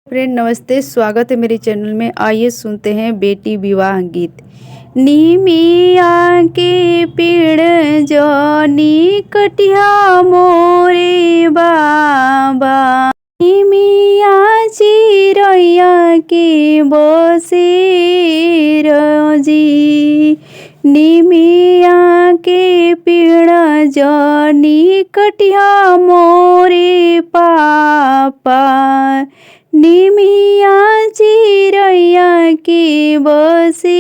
Friend नमस्ते, स्वागत है मेरे चैनल में। आइए सुनते हैं बेटी विवाह गीत। निमिया के पेड़ जनी कटिया मोरे बाबा, निमिया चिरैया के बसे रजी। निमिया के पेड़ जनी कटिया मोरे पापा, निमिया चिरैया के बसे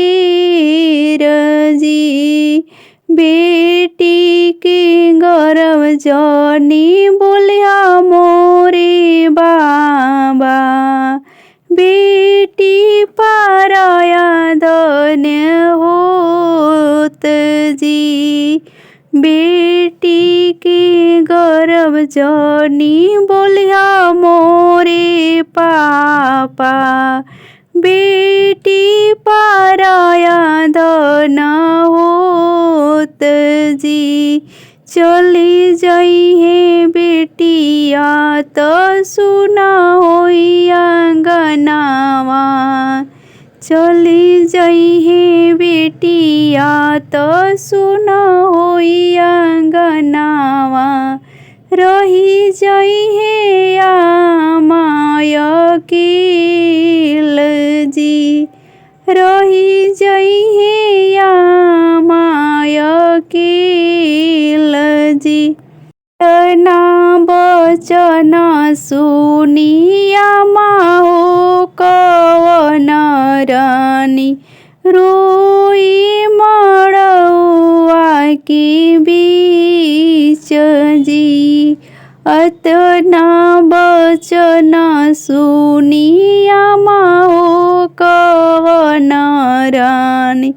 रजी। बेटी के गौरव जनी बोलिया मोरे बाबा, बेटी पाराया धन्य होत जी। बेटी के गौरव जनी बोलिया मोरे पापा, बेटी पाराया धन होत जी। चली जाई है बेटिया तो सुना होई आंगनावा, चली जाई है बेटिया तो सुना होई आंगनावा। रही जाई है आमाय किल जी, रही जाई है आमाय किल जी। ना बचन सुनिया माहो कवन रानी, रोई मड़ुआ के बीच जी। अतना बचन सुनिया माहो कवन रानी,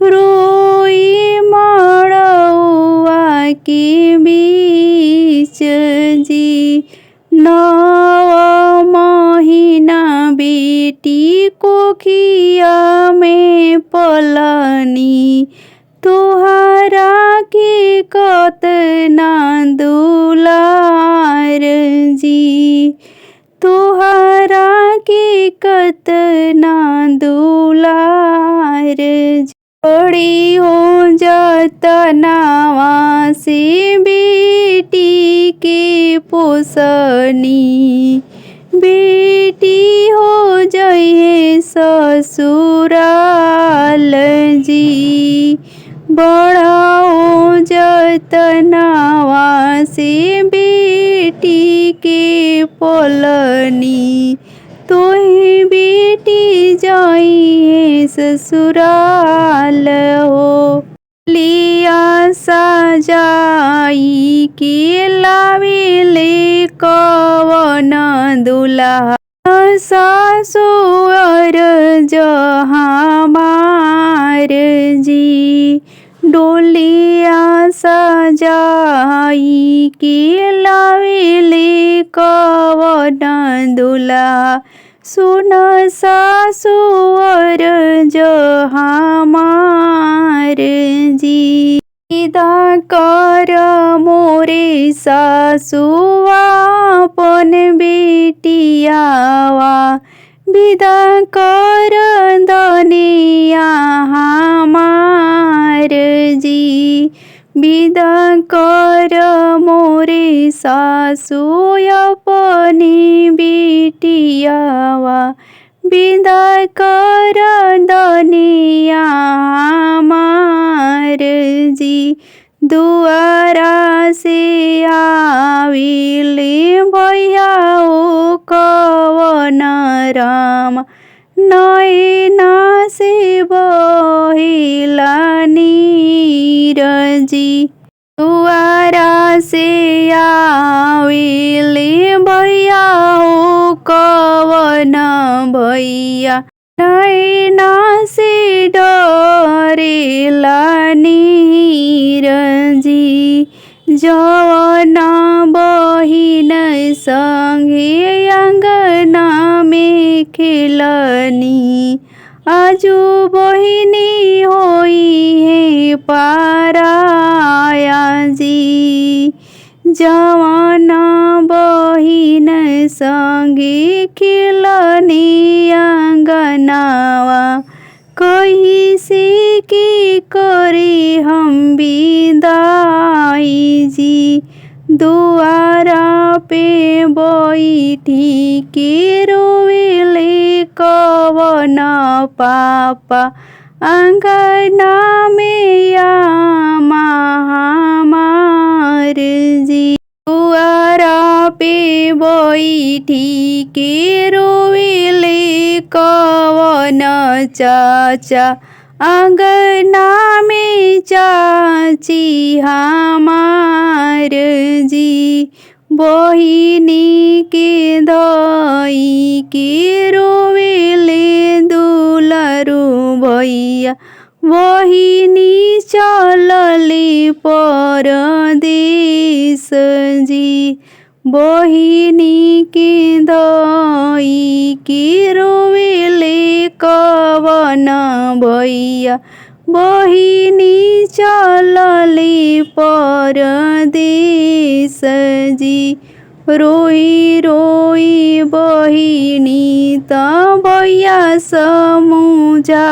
रोई मड़ुआ के बीच जी। 9 महीना बेटी कोखिया में पलनी, तुहरा के कतना दुलार जी। तुहरा के कतना दुलार जी। बड़ी हो जतनावा से बेटी के पोसनी, बेटी हो जाइए ससुराल जी। बड़ा हो जतनावा से बेटी के पलनी, तोही बेटी जाइए ससुराल हो। लिया सजाई के लावेले कवन दुल्हा, ससुर जहाँ मार जी। डोलिया सजाई के लावेले कवन दुल्हा, सुन ससुर जहाँ मार जी। विदा कर मोरे सासुआ अपन बेटियावा, विदा कर दनिया हमार जी। विदा कर मोरे सासु अपनी बेटियावा, विदा कर दनिया हमार जी। दुआरा से आविले भैया ओ कवन राम, नैना से बहिला नीर जी। दुआरा से आविले भैया ओ कवन भैया, नैना से डरेला नीर जी। जवना बहिन संगे अंगना में खेलनी, आजू बहिनी होई है पाराया जी। जवन बहिन संगे खेलनी अंगनावा कैसे की करे हम विदाई जी। दुआरा पे बैठी के रोवेले कवन पापा अंगना में आमा हमार जी। दुआरा पे बैठी के रोवेले कवन चाचा अंगना में चाची हमार जी। बहिनी के धई के रोवेले दुलारू भैया बहिनी चलले परदेस जी। बहिनी के धई के रोवेले कवन भैया बहिनी चलले परदेस जी। रोई रोई बहिनी त भैया समुझावे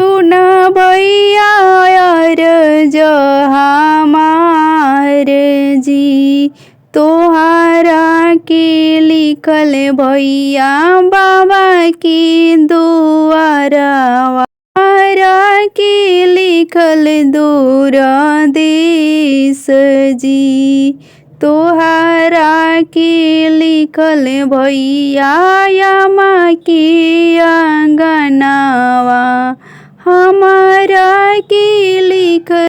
सुन भैया अर्ज हमार जी। तोहरा के लिखल भैया बाबा की दुआरवा के लिखल दूर देश जी। तोहरा के लिखल भैया यमा के अंगनावा हमारा के लिखल